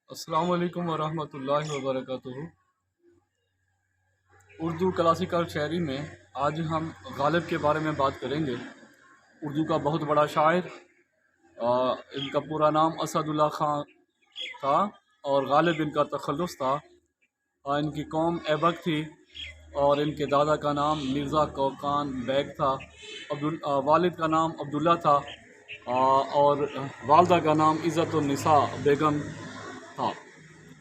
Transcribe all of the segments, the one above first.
अस्सलाम वालेकुम वरहमतुल्लाहि वबरकातुहू। उर्दू क्लासिकल शायरी में आज हम गालिब के बारे में बात करेंगे। उर्दू का बहुत बड़ा शायर, इनका पूरा नाम असदुल्ला खां था और गालिब इनका तखल्लुस था। इनकी कौम ऐबक थी और इनके दादा का नाम मिर्ज़ा कौकान बेग था। वालिद का नाम अब्दुल्ला था और वालदा का नाम इज़्ज़तुन्निसा बेगम था।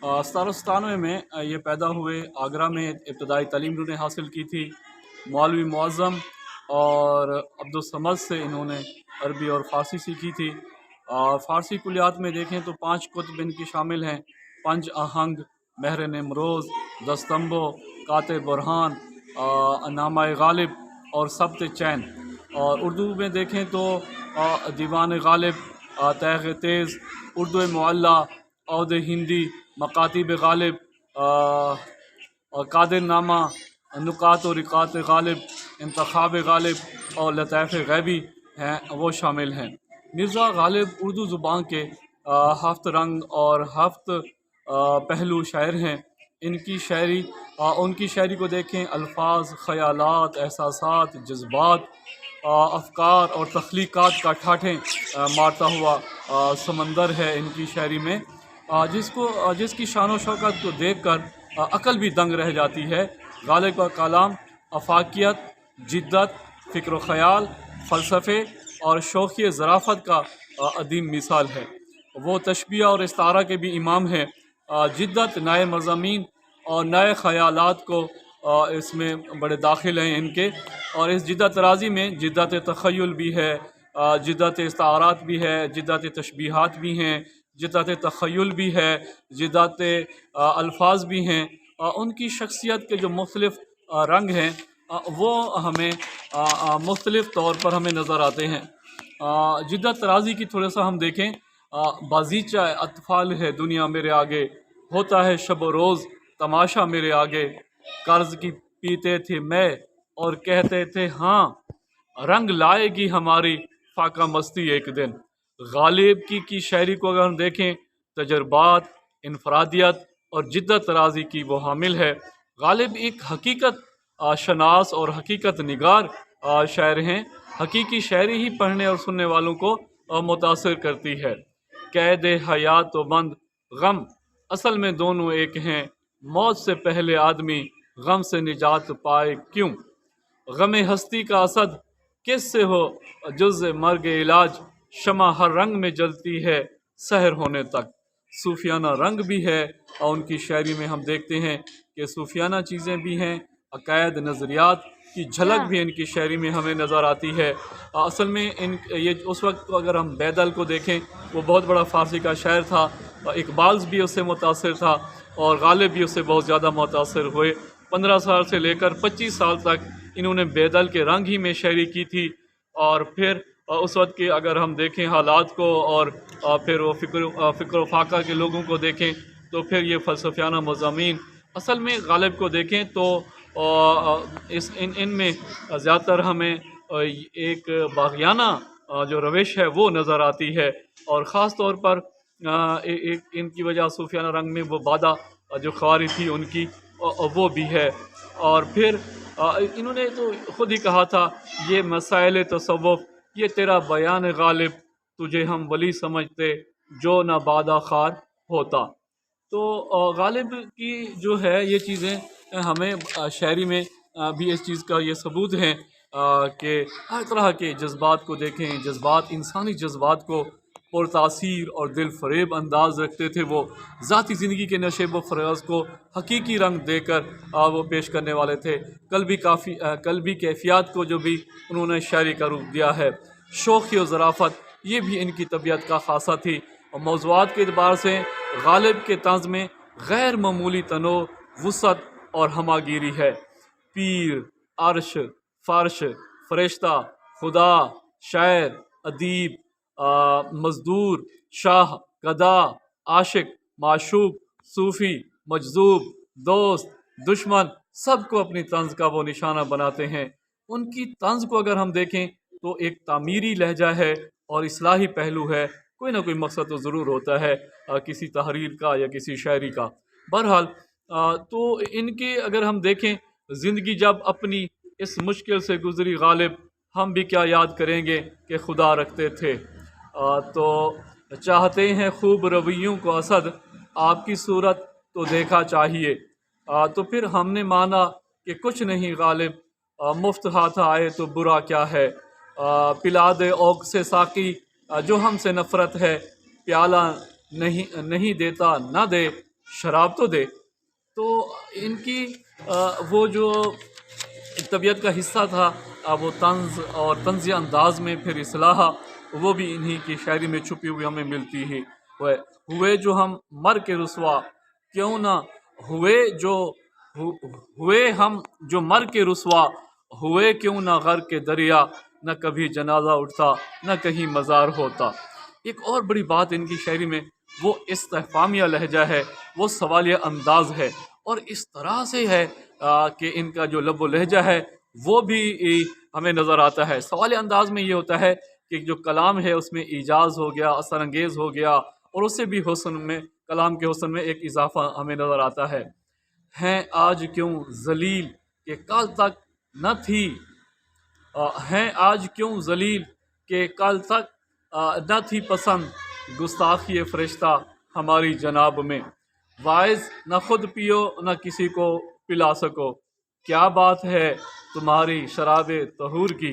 1797 में ये पैदा हुए। आगरा में इब्तदाई तालीम इन्होंने हासिल की थी। मौलवी मुअज़्ज़म और अब्दुल समद से इन्होंने अरबी और फ़ारसी सीखी थी। फ़ारसी कुलियात में देखें तो 5 कुतुब इनकी शामिल हैं: पंज आहंग, महर निमरोज़, दस्तम्बो, काते बुरहान, नामा गालिब और सब्त चैन। और उर्दू में देखें तो दीवान गालिब, तैग़ तेज़, उर्दू मुअल्ला, औद हिंदी, मकातिब गालिब, कादिर नामा, नुकात और रिकात गालिब, इंतखाब गालिब और लताइफ़ गैबी हैं वो शामिल हैं। मिर्ज़ा गालिब उर्दू ज़ुबान के हफ्त रंग और हफ्त पहलू शायर हैं। उनकी शायरी को देखें, अल्फाज, ख़यालात, एहसासात, जज्बात, अफ़कार और तख्लीक़ात का ठाठें मारता हुआ समंदर है इनकी शायरी में, जिसकी शान व शौकत को देखकर अक़ल भी दंग रह जाती है। गालिब का कलाम अफ़ाकियत, जिद्दत, फ़िक्र व ख़याल, फ़लसफ़े और शौक़ी ज़राफ़त का अदीम मिसाल है। वो तशबीह और इस्तारा के भी इमाम हैं। जिद्दत, नए मज़ामीन और नए ख़यालात को इसमें बड़े दाखिल हैं इनके। और इस जिद्दत तराज़ी में जिद्दत तख़य्युल भी है, जिद्दत इस्तारात भी है, जिद्दत तशबीहात भी हैं, जिद्दत तख़य्युल भी है, जिद्दत अल्फाज भी हैं। उनकी शख्सियत के जो मुख्तलिफ़ रंग हैं वो हमें मुख्तलिफ़ तौर पर हमें नज़र आते हैं। जिद्दत तराज़ी की थोड़ा सा हम देखें, बाज़ीचा अतफ़ाल है दुनिया मेरे आगे, होता है शब व रोज़ तमाशा मेरे आगे। कर्ज़ की पीते थे मैं और कहते थे हाँ, रंग लाएगी हमारी फाका मस्ती एक दिन। गालिब की शायरी को अगर हम देखें, तजर्बात, इनफरादियत और जिद्दत तराज़ी की वो हामिल है। गालिब एक हकीकत शनास और हकीकत निगार शायर हैं। हकीकी शायरी ही पढ़ने और सुनने वालों को मुतासिर करती है। कैद हयात व बंद गम असल में दोनों एक हैं, मौत से पहले आदमी गम से निजात पाए क्यों। गमे हस्ती का असद किससे हो जुज़ मर्ग इलाज, शमा हर रंग में जलती है सहर होने तक। सूफियाना रंग भी है और उनकी शायरी में हम देखते हैं कि सूफियाना चीज़ें भी हैं। अकायद, नज़रियात की झलक भी इनकी शायरी में हमें नज़र आती है। असल में ये उस वक्त अगर हम बैदल को देखें, वो बहुत बड़ा फ़ारसी का शायर था। इकबाल भी उससे मुतासिर था और गालिब भी उससे बहुत ज़्यादा मुतासिर हुए। 15 साल से लेकर 25 साल तक इन्होंने बैदल के रंग ही में शायरी की थी। और फिर उस वक्त के अगर हम देखें हालात को और फिर वो फ़िक्र फाका के लोगों को देखें तो फिर ये फ़लसफ़ियाना मज़ामीन असल में गालिब को देखें तो इनमें ज़्यादातर हमें एक बाग़ियाना जो रविश है वो नज़र आती है। और ख़ास तौर पर एक इनकी वजह सूफियाना रंग में वो बादा जो ख्वारी थी उनकी वो भी है। और फिर इन्होंने तो ख़ुद ही कहा था, ये मसाइल तसव्वुफ़ ये तेरा बयान गालिब, तुझे हम वली समझते जो ना बादा खार होता। तो गालिब की जो है ये चीज़ें हमें शायरी में भी इस चीज़ का ये सबूत हैं कि हर तरह के जज्बात को देखें। जज्बात, इंसानी जज्बात को पुरतासीर और दिल फरेब अंदाज रखते थे। वो ज़ाती ज़िंदगी के नशेब व फराज को हकीकी रंग देकर वो पेश करने वाले थे। कल्बी कैफियत को जो भी उन्होंने शायरी का रूप दिया है। शौक़ व ज़राफ़त ये भी इनकी तबीयत का ख़ासा थी। और मौज़ूआत के अतबार से गालिब के तंज़ में गैर मामूली तनो, वुसअत और हमागिरी है। पीर, अर्श, फ़र्श, फ़रिश्ता, खुदा, शायर, अदीब, मज़दूर, शाह, गदा, आशिक, माशूक, सूफ़ी, मजज़ूब, दोस्त, दुश्मन सबको अपनी तंज़ का वो निशाना बनाते हैं। उनकी तंज़ को अगर हम देखें तो एक तामीरी लहजा है और इस्लाही पहलू है। कोई ना कोई मकसद तो ज़रूर होता है किसी तहरीर का या किसी शायरी का। बहरहाल तो इनके अगर हम देखें ज़िंदगी जब अपनी इस मुश्किल से गुज़री गालिब, हम भी क्या याद करेंगे कि खुदा रखते थे। तो चाहते हैं खूब रवैयों को असद, आपकी सूरत तो देखा चाहिए। तो फिर हमने माना कि कुछ नहीं गालिब, मुफ्त हाथ आए तो बुरा क्या है। पिला दे औक से साकी जो हमसे नफ़रत है, प्याला नहीं देता ना दे, शराब तो दे। तो इनकी वो जो तबीयत का हिस्सा था वो तंज़ और तंज़ी अंदाज में फिर इस्लाह, वो भी इन्हीं की शायरी में छुपी हुई हमें मिलती है। वह हुए जो हम मर के रुसवा, क्यों ना हुए जो हुए हम जो मर के रुसवा, हुए क्यों ना गर के दरिया, न कभी जनाजा उठता न कहीं मज़ार होता। एक और बड़ी बात इनकी शायरी में वो इस्तिफ़ामिया लहजा है, वो सवालिया अंदाज है, और इस तरह से है कि इनका जो लब व लहजा है वो भी हमें नज़र आता है। सवालिया अंदाज में ये होता है कि जो कलाम है उसमें इजाज़ हो गया, असर अंगेज़ हो गया, और उससे भी हुस्न में, कलाम के हुस्न में एक इजाफा हमें नज़र आता है। हैं आज क्यों जलील कि कल तक न थी, हैं आज क्यों जलील कि कल तक न थी पसंद, गुस्ताखी फरिश्ता हमारी जनाब में। वाइज न खुद पियो न किसी को पिला सको, क्या बात है तुम्हारी शराब तहूर की।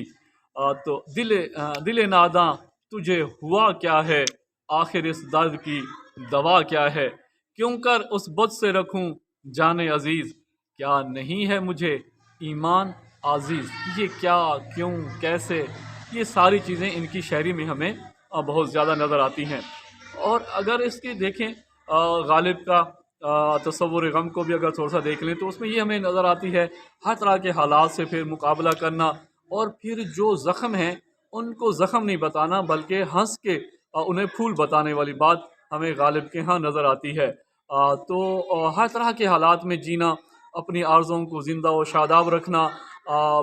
तो दिल नादा तुझे हुआ क्या है, आखिर इस दर्द की दवा क्या है। क्यों कर उस बुत से रखूं जाने अजीज, क्या नहीं है मुझे ईमान आजीज। ये क्या, क्यों, कैसे, ये सारी चीज़ें इनकी शायरी में हमें बहुत ज़्यादा नज़र आती हैं। और अगर इसके देखें गालिब का तसव्वुर गम को भी अगर थोड़ा सा देख लें तो उसमें ये हमें नज़र आती है हर तरह के हालात से फिर मुकाबला करना, और फिर जो ज़ख्म हैं उनको ज़ख्म नहीं बताना बल्कि हंस के उन्हें फूल बताने वाली बात हमें गालिब के यहाँ नज़र आती है। तो हर तरह के हालात में जीना, अपनी आर्ज़ों को ज़िंदा और शादाब रखना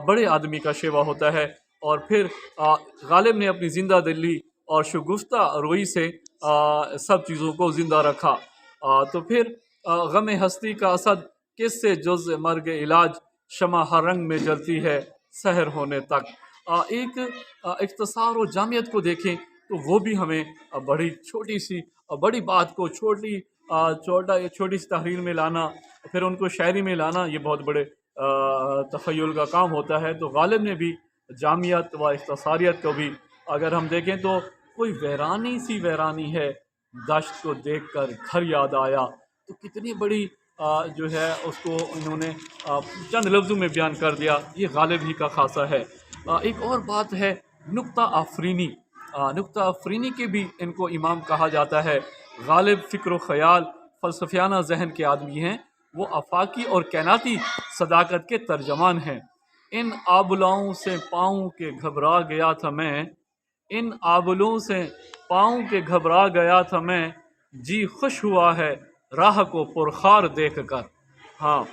बड़े आदमी का शेवा होता है। और फिर गालिब ने अपनी ज़िंदा दिली और शगुफ्ता रोई से सब चीज़ों को ज़िंदा रखा। तो फिर गम हस्ती का असद किससे जुज़ मर्ग इलाज, शमा हर रंग में जलती है सहर होने तक। एक इख्तिसार और जामियत को देखें तो वो भी हमें बड़ी छोटी सी बड़ी बात को छोटी सी तहरीर में लाना, फिर उनको शायरी में लाना, ये बहुत बड़े तख़य्युल का काम होता है। तो गालिब ने भी जामियत व इख्तिसारियत को भी अगर हम देखें तो कोई वैरानी सी वैरानी है, दश्त को देखकर घर याद आया, तो कितनी बड़ी जो है उसको इन्होंने चंद लफ्ज़ों में बयान कर दिया। ये गालिब ही का खासा है। एक और बात है नुक्ता आफरीनी, नुक्ता आफरीनी के भी इनको इमाम कहा जाता है। गालिब फ़िक्र ख़याल फ़लसफ़ियाना जहन के आदमी हैं, वो आफाकी और कैनाती सदाकत के तर्जमान हैं। इन आबुलाओं से पाँव के घबरा गया था मैं, इन आबुलों से पाँव के घबरा गया था मैं, जी खुश हुआ है राह को पुरखार देख कर। हाँ,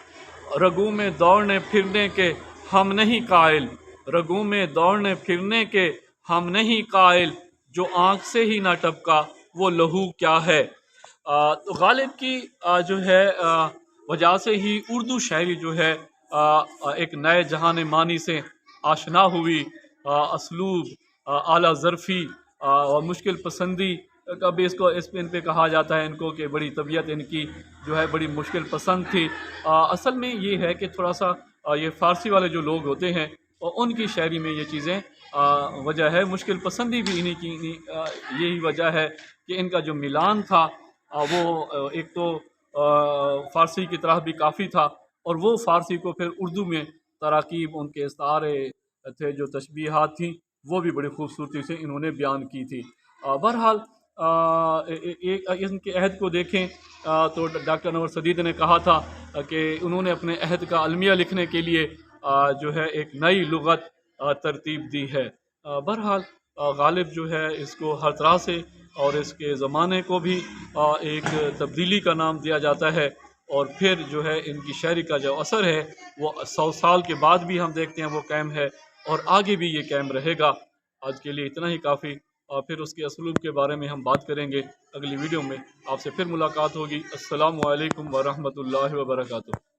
रगू में दौड़ने फिरने के हम नहीं कायल, रगू में दौड़ने फिरने के हम नहीं कायल, जो आँख से ही ना टपका वो लहू क्या है। तो गालिब की जो है वजह से ही उर्दू शायरी जो है एक नए जहान मानी से आशना हुई। असलूब, आला ज़रफ़ी और मुश्किल पसंदी कभी इसको इन पे कहा जाता है इनको कि बड़ी तबीयत इनकी जो है बड़ी मुश्किल पसंद थी। असल में ये है कि थोड़ा सा ये फ़ारसी वाले जो लोग होते हैं और उनकी शायरी में ये चीज़ें वजह है। मुश्किल पसंदी भी इन्हीं की यही वजह है कि इनका जो मिलान था वो एक तो फ़ारसी की तरह भी काफ़ी था, और वो फ़ारसी को फिर उर्दू में तराकीब उनके सारे थे जो तशबीहात थी वो भी बड़ी खूबसूरती से इन्होंने बयान की थी। बहरहाल इनके अहद को देखें तो डॉक्टर अनवर सदीद ने कहा था कि उन्होंने अपने अहद का अलमिया लिखने के लिए जो है एक नई लुग़त तरतीब दी है। बहरहाल गालिब जो है इसको हर तरह से और इसके ज़माने को भी एक तब्दीली का नाम दिया जाता है, और फिर जो है इनकी शायरी का जो असर है वो 100 साल के बाद भी हम देखते हैं वो कायम है और आगे भी ये कायम रहेगा। आज के लिए इतना ही काफ़ी। پھر اس کے اسلوب کے بارے میں ہم بات کریں گے اگلی ویڈیو میں۔ آپ سے پھر ملاقات ہوگی۔ السلام علیکم ورحمۃ اللہ وبرکاتہ۔